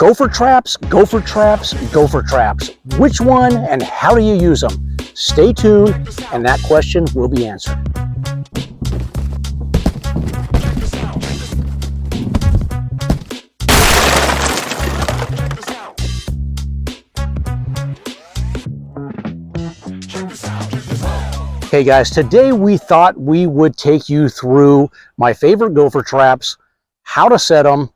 Gopher traps, gopher traps, gopher traps. Which one and how do you use them? Stay tuned and that question will be answered. Hey guys, today we thought we would take you through my favorite gopher traps, how to set them,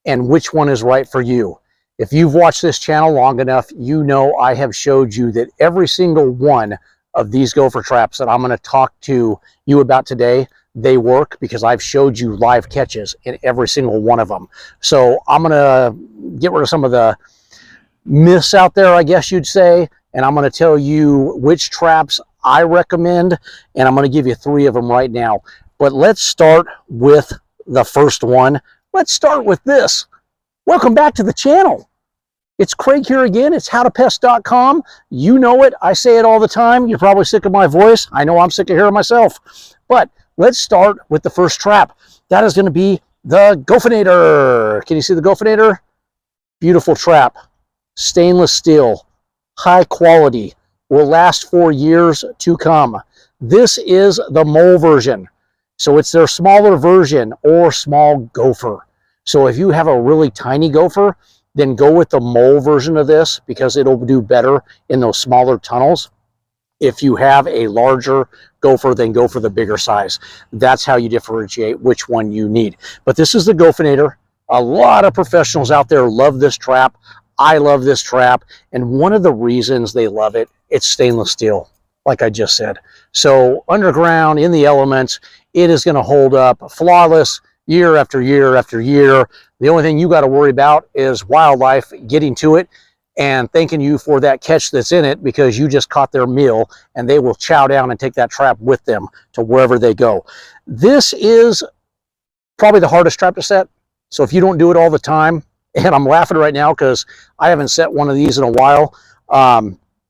and which one is right for you. If you've watched this channel long enough, you know I have showed you that every single one of these gopher traps that I'm going to talk to you about today, they work because I've showed you live catches in every single one of them. So I'm going to get rid of some of the myths out there, I guess you'd say, and I'm going to tell you which traps I recommend, and I'm going to give you 3 of them right now. But let's start with the first one. Let's start with this. Welcome back to the channel. It's Craig here again. It's howtopest.com. You know it. I say it all the time. You're probably sick of my voice. I know I'm sick of hearing myself. But let's start with the first trap. That is going to be the Gophinator. Can you see the Gophinator? Beautiful trap. Stainless steel. High quality. Will last for years to come. This is the mole version. So it's their smaller version or small gopher. So if you have a really tiny gopher, then go with the mole version of this because it'll do better in those smaller tunnels. If you have a larger gopher, then go for the bigger size. That's how you differentiate which one you need. But this is the Gophinator. A lot of professionals out there love this trap. I love this trap, and one of the reasons they love it, it's stainless steel, like I just said. So underground, in the elements, it is going to hold up flawless year after year after year. The only thing you got to worry about is wildlife getting to it and thanking you for that catch that's in it because you just caught their meal, and they will chow down and take that trap with them to wherever they go. This is probably the hardest trap to set. So if you don't do it all the time, and I'm laughing right now because I haven't set one of these in a while.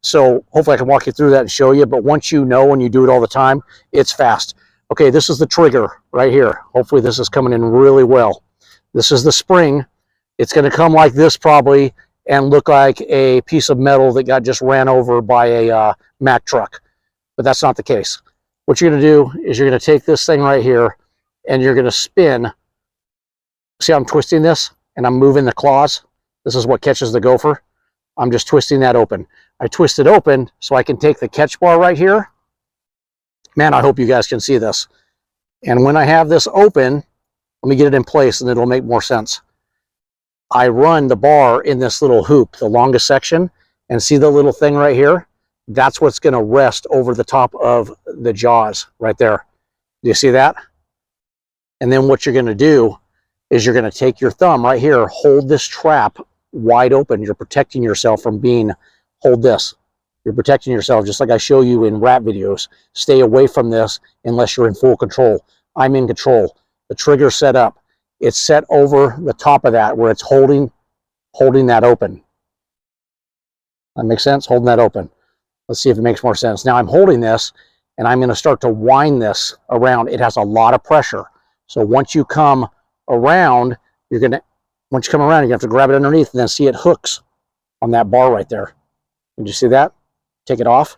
So hopefully I can walk you through that and show you. But once you know and you do it all the time, it's fast. Okay, this is the trigger right here. Hopefully this is coming in really well. This is the spring. It's going to come like this probably and look like a piece of metal that got just ran over by a Mack truck. But that's not the case. What you're going to do is you're going to take this thing right here and you're going to spin. See how I'm twisting this? And I'm moving the claws. This is what catches the gopher. I'm just twisting that open. I twist it open so I can take the catch bar right here. Man, I hope you guys can see this. And when I have this open, let me get it in place and it'll make more sense. I run the bar in this little hoop, the longest section, and see the little thing right here? That's what's going to rest over the top of the jaws right there. Do you see that? And then what you're going to do is you're going to take your thumb right here, hold this trap wide open. You're protecting yourself from being, hold this. You're protecting yourself just like I show you in rat videos. Stay away from this unless you're in full control. I'm in control. The trigger's set up. It's set over the top of that where it's holding that open. That makes sense? Holding that open. Let's see if it makes more sense. Now I'm holding this and I'm going to start to wind this around. It has a lot of pressure. So once you come around, once you come around, you have to grab it underneath and then see it hooks on that bar right there. Did you see that? Take it off.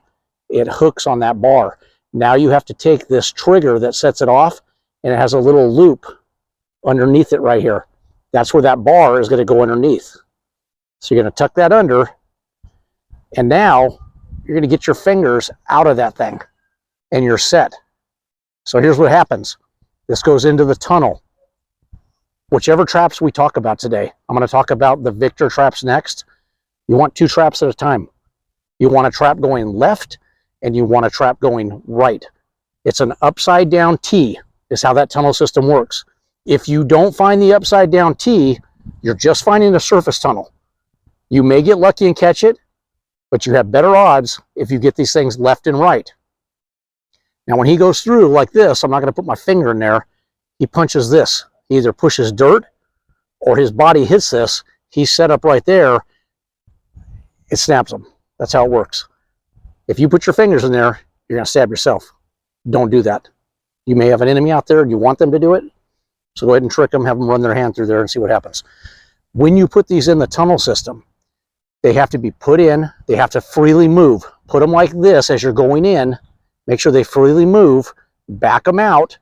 It hooks on that bar. Now you have to take this trigger that sets it off, and it has a little loop underneath it right here. That's where that bar is going to go underneath. So you're going to tuck that under, and now you're going to get your fingers out of that thing, and you're set. So here's what happens. This goes into the tunnel. Whichever traps we talk about today, I'm going to talk about the Victor traps next. You want 2 traps at a time. You want a trap going left and you want a trap going right. It's an upside down T is how that tunnel system works. If you don't find the upside down T, you're just finding a surface tunnel. You may get lucky and catch it, but you have better odds if you get these things left and right. Now when he goes through like this, I'm not going to put my finger in there. He punches this. He either pushes dirt or his body hits this. He's set up right there. It snaps him. That's how it works. If you put your fingers in there, you're going to stab yourself. Don't do that. You may have an enemy out there and you want them to do it. So go ahead and trick them, have them run their hand through there and see what happens. When you put these in the tunnel system, they have to be put in, they have to freely move. Put them like this as you're going in, make sure they freely move, back them out,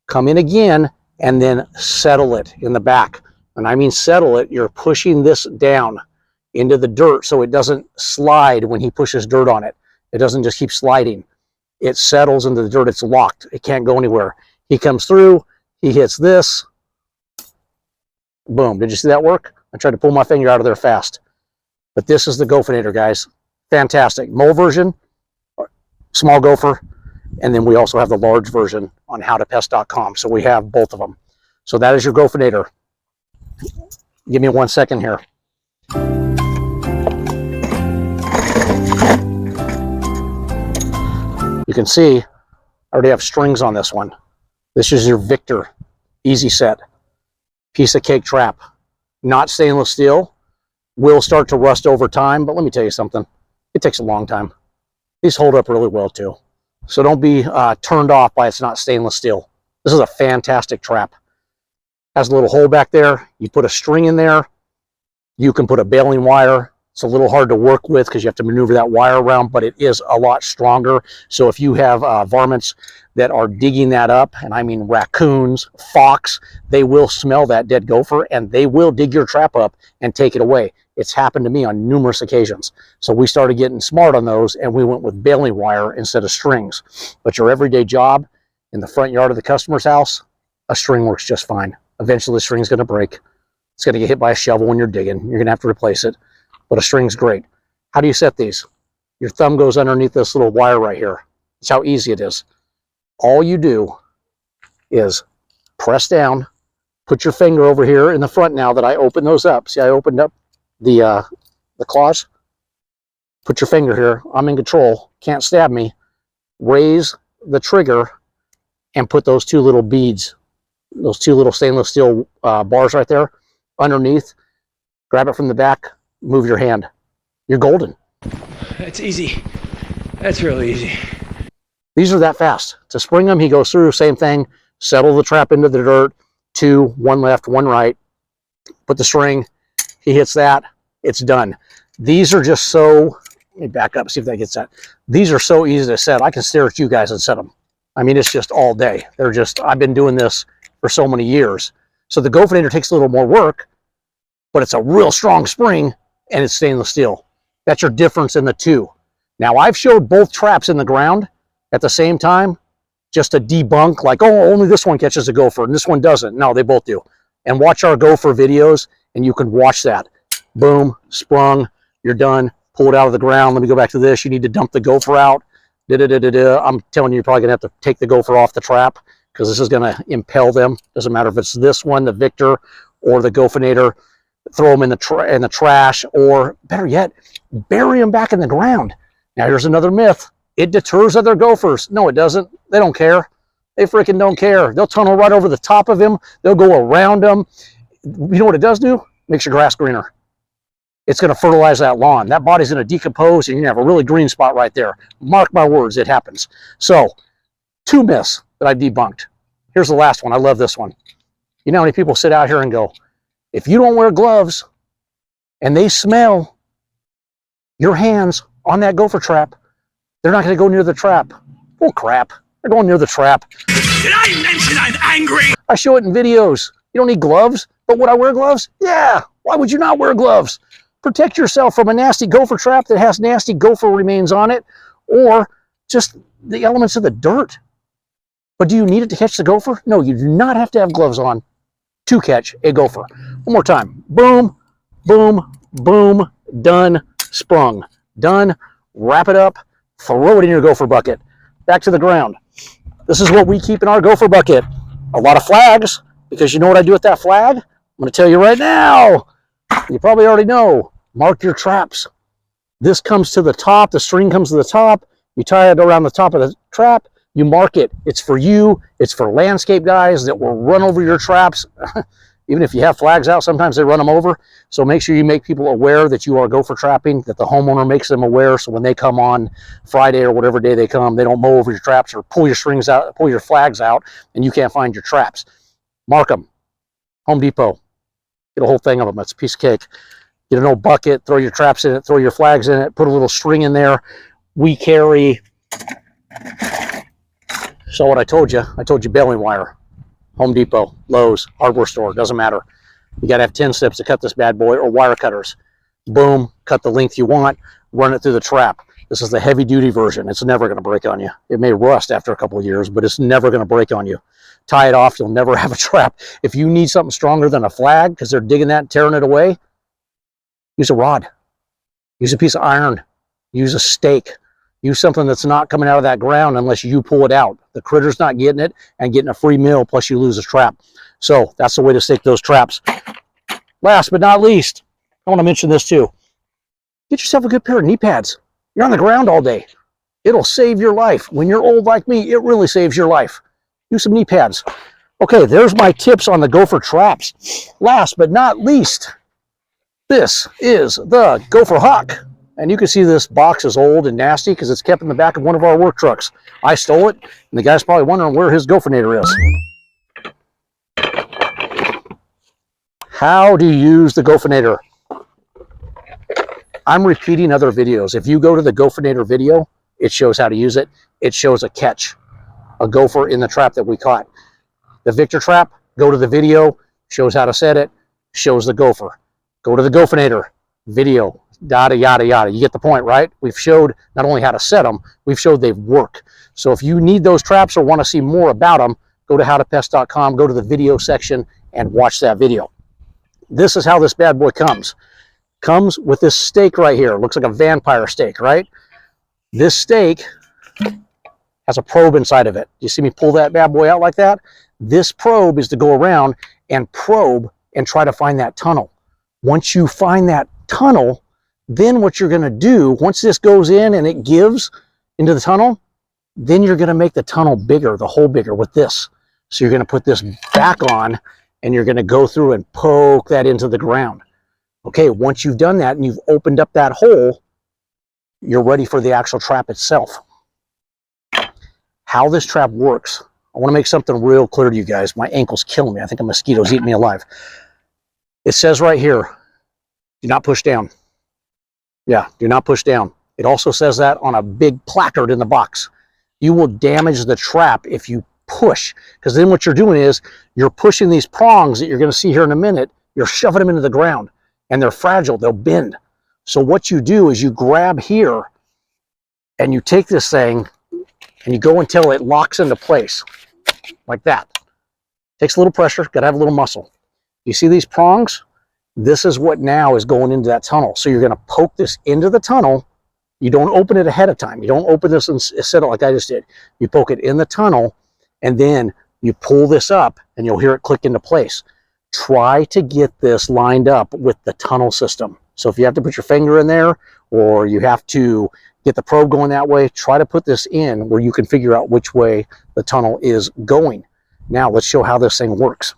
come in again, and then settle it in the back. And I mean settle it, you're pushing this down into the dirt so it doesn't slide when he pushes dirt on it. It doesn't just keep sliding. It settles into the dirt, it's locked. It can't go anywhere. He comes through, he hits this, boom. Did you see that work? I tried to pull my finger out of there fast. But this is the Gophinator, guys. Fantastic. Mole version, small gopher, and then we also have the large version on howtopest.com. So we have both of them. So that is your Gophinator. Give me 1 second here. You can see I already have strings on this one. This is your Victor Easy Set. Piece of cake trap. Not stainless steel. Will start to rust over time, but let me tell you something. It takes a long time. These hold up really well too. So don't be turned off by it's not stainless steel. This is a fantastic trap. Has a little hole back there. You put a string in there. You can put a baling wire. It's a little hard to work with because you have to maneuver that wire around, but it is a lot stronger. So if you have varmints that are digging that up, and I mean raccoons, fox, they will smell that dead gopher and they will dig your trap up and take it away. It's happened to me on numerous occasions. So we started getting smart on those and we went with baling wire instead of strings. But your everyday job in the front yard of the customer's house, a string works just fine. Eventually the string's going to break. It's going to get hit by a shovel when you're digging. You're going to have to replace it. But a string's great. How do you set these? Your thumb goes underneath this little wire right here. That's how easy it is. All you do is press down, put your finger over here in the front now that I opened those up. See, I opened up the claws. Put your finger here. I'm in control. Can't stab me. Raise the trigger and put those two little beads, those two little stainless steel bars right there underneath. Grab it from the back. Move your hand. You're golden. That's easy. That's really easy. These are that fast. To spring them, he goes through, same thing. Settle the trap into the dirt. 2, 1 left, 1 right. Put the string. He hits that. It's done. These are just so, let me back up, see if that gets that. These are so easy to set. I can stare at you guys and set them. I mean, it's just all day. They're just, I've been doing this for so many years. So the Gophinator takes a little more work, but it's a real strong spring and it's stainless steel. That's your difference in the two. Now, I've showed both traps in the ground at the same time just to debunk, like, oh, only this one catches a gopher and this one doesn't. No, they both do. And watch our gopher videos and you can watch that. Boom, sprung, you're done. Pull it out of the ground. Let me go back to this. You need to dump the gopher out. I'm telling you, you're probably going to have to take the gopher off the trap because this is going to impel them. Doesn't matter if it's this one, the Victor, or the Gophinator. Throw them in the trash, or better yet, bury them back in the ground. Now, here's another myth. It deters other gophers. No, it doesn't. They don't care. They freaking don't care. They'll tunnel right over the top of him. They'll go around him. You know what it does do? Makes your grass greener. It's going to fertilize that lawn. That body's going to decompose, and you're going to have a really green spot right there. Mark my words, it happens. So, 2 myths that I've debunked. Here's the last one. I love this one. You know how many people sit out here and go, if you don't wear gloves and they smell your hands on that gopher trap, they're not going to go near the trap. Oh, crap. They're going near the trap. Did I mention I'm angry? I show it in videos. You don't need gloves, but would I wear gloves? Yeah. Why would you not wear gloves? Protect yourself from a nasty gopher trap that has nasty gopher remains on it, or just the elements of the dirt. But do you need it to catch the gopher? No, you do not have to have gloves on to catch a gopher. One more time. Boom, boom, boom, done, sprung. Done, wrap it up, throw it in your gopher bucket. Back to the ground. This is what we keep in our gopher bucket. A lot of flags, because you know what I do with that flag? I'm going to tell you right now. You probably already know. Mark your traps. This comes to the top. The string comes to the top. You tie it around the top of the trap. You mark it. It's for you. It's for landscape guys that will run over your traps. Even if you have flags out, sometimes they run them over. So make sure you make people aware that you are gopher trapping, that the homeowner makes them aware, so when they come on Friday or whatever day they come, they don't mow over your traps or pull your strings out, pull your flags out, and you can't find your traps. Mark them. Home Depot. Get a whole thing of them. It's a piece of cake. Get an old bucket, throw your traps in it, throw your flags in it, put a little string in there. We carry, so what I told you baling wire. Home Depot, Lowe's, hardware store, doesn't matter. You got to have 10 steps to cut this bad boy, or wire cutters. Boom, cut the length you want, run it through the trap. This is the heavy duty version. It's never going to break on you. It may rust after a couple of years, but it's never going to break on you. Tie it off, you'll never have a trap. If you need something stronger than a flag because they're digging that and tearing it away, use a rod. Use a piece of iron. Use a stake. Use something that's not coming out of that ground unless you pull it out. The critter's not getting it and getting a free meal, plus you lose a trap. So that's the way to stake those traps. Last but not least, I want to mention this too. Get yourself a good pair of knee pads. You're on the ground all day. It'll save your life. When you're old like me, it really saves your life. Use some knee pads. Okay, there's my tips on the Gopher traps. Last but not least, this is the Gopher Hawk. And you can see this box is old and nasty because it's kept in the back of one of our work trucks. I stole it, and the guy's probably wondering where his Gophinator is. How do you use the Gophinator? I'm repeating other videos. If you go to the Gophinator video, it shows how to use it. It shows a catch, a gopher in the trap that we caught. The Victor trap, go to the video, shows how to set it, shows the gopher. Go to the Gophinator video, yada, yada, yada. You get the point, right? We've showed not only how to set them, we've showed they work. So if you need those traps or want to see more about them, go to howtopest.com, go to the video section, and watch that video. This is how this bad boy comes. Comes with this stake right here. Looks like a vampire stake, right? This stake has a probe inside of it. You see me pull that bad boy out like that? This probe is to go around and probe and try to find that tunnel. Once you find that tunnel, then what you're going to do, once this goes in and it gives into the tunnel, then you're going to make the tunnel bigger, the hole bigger with this. So you're going to put this back on and you're going to go through and poke that into the ground. Okay, once you've done that and you've opened up that hole, you're ready for the actual trap itself. How this trap works, I want to make something real clear to you guys. My ankle's killing me. I think a mosquito's eating me alive. It says right here, do not push down. Yeah, do not push down. It also says that on a big placard in the box. You will damage the trap if you push, because then what you're doing is you're pushing these prongs that you're going to see here in a minute, you're shoving them into the ground, and they're fragile, they'll bend. So what you do is you grab here and you take this thing and you go until it locks into place, like that. Takes a little pressure, got to have a little muscle. You see these prongs? This is what now is going into that tunnel. So you're going to poke this into the tunnel. You don't open it ahead of time. You don't open this and set it like I just did. You poke it in the tunnel, and then you pull this up, and you'll hear it click into place. Try to get this lined up with the tunnel system. So if you have to put your finger in there, or you have to get the probe going that way, try to put this in where you can figure out which way the tunnel is going. Now let's show how this thing works.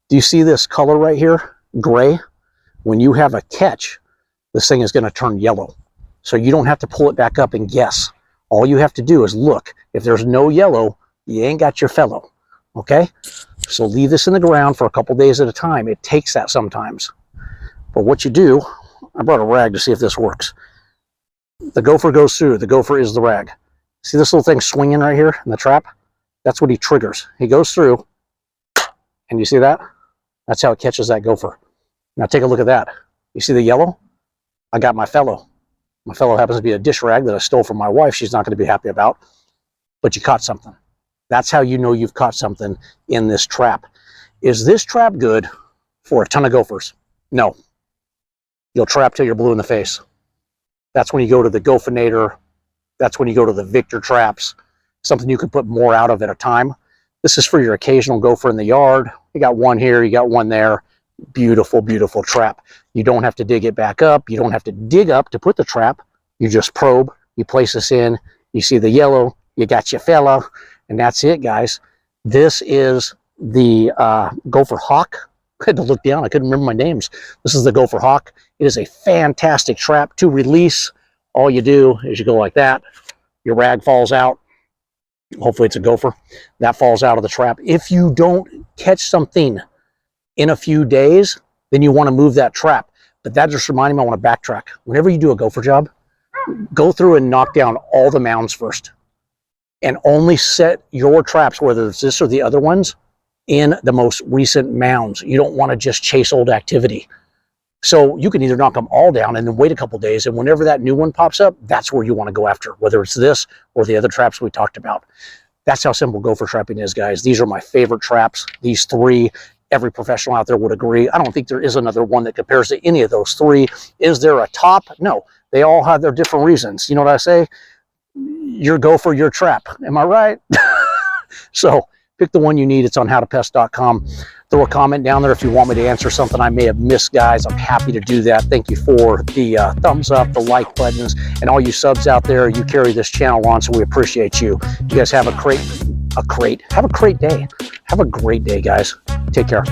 Do you see this color right here? Gray. When you have a catch, this thing is going to turn yellow. So you don't have to pull it back up and guess. All you have to do is look. If there's no yellow, you ain't got your fellow. Okay? So leave this in the ground for a couple days at a time. It takes that sometimes. But what you do, I brought a rag to see if this works. The gopher goes through. The gopher is the rag. See this little thing swinging right here in the trap? That's what he triggers. He goes through, and you see that? That's how it catches that gopher. Now take a look at that. You see the yellow? I got my fellow. My fellow happens to be a dish rag that I stole from my wife. She's not going to be happy about. But you caught something. That's how you know you've caught something in this trap. Is this trap good for a ton of gophers? No. You'll trap till you're blue in the face. That's when you go to the Gophinator. That's when you go to the Victor traps. Something you can put more out of at a time. This is for your occasional gopher in the yard. You got one here, you got one there. Beautiful, beautiful trap. You don't have to dig it back up. You don't have to dig up to put the trap. You just probe. You place this in. You see the yellow. You got your fellow. And that's it, guys. This is the Gopher Hawk. I had to look down. I couldn't remember my names. This is the Gopher Hawk. It is a fantastic trap to release. All you do is you go like that. Your rag falls out. Hopefully it's a gopher. That falls out of the trap. If you don't catch something in a few days, then you want to move that trap. But that just reminded me, I want to backtrack. Whenever you do a gopher job, go through and knock down all the mounds first. And only set your traps, whether it's this or the other ones, in the most recent mounds. You don't want to just chase old activity. So you can either knock them all down and then wait a couple days, and whenever that new one pops up, that's where you want to go after, whether it's this or the other traps we talked about. That's how simple gopher trapping is, guys. These are my favorite traps. These three, every professional out there would agree. I don't think there is another one that compares to any of those three. Is there a top? No. They all have their different reasons. You know what I say? Your gopher, your trap. Am I right? So pick the one you need. It's on howtopest.com. Throw a comment down there if you want me to answer something I may have missed, guys. I'm happy to do that. Thank you for the thumbs up, the like buttons, and all you subs out there. You carry this channel on, so we appreciate you. You guys have a great day. Have a great day, guys. Take care.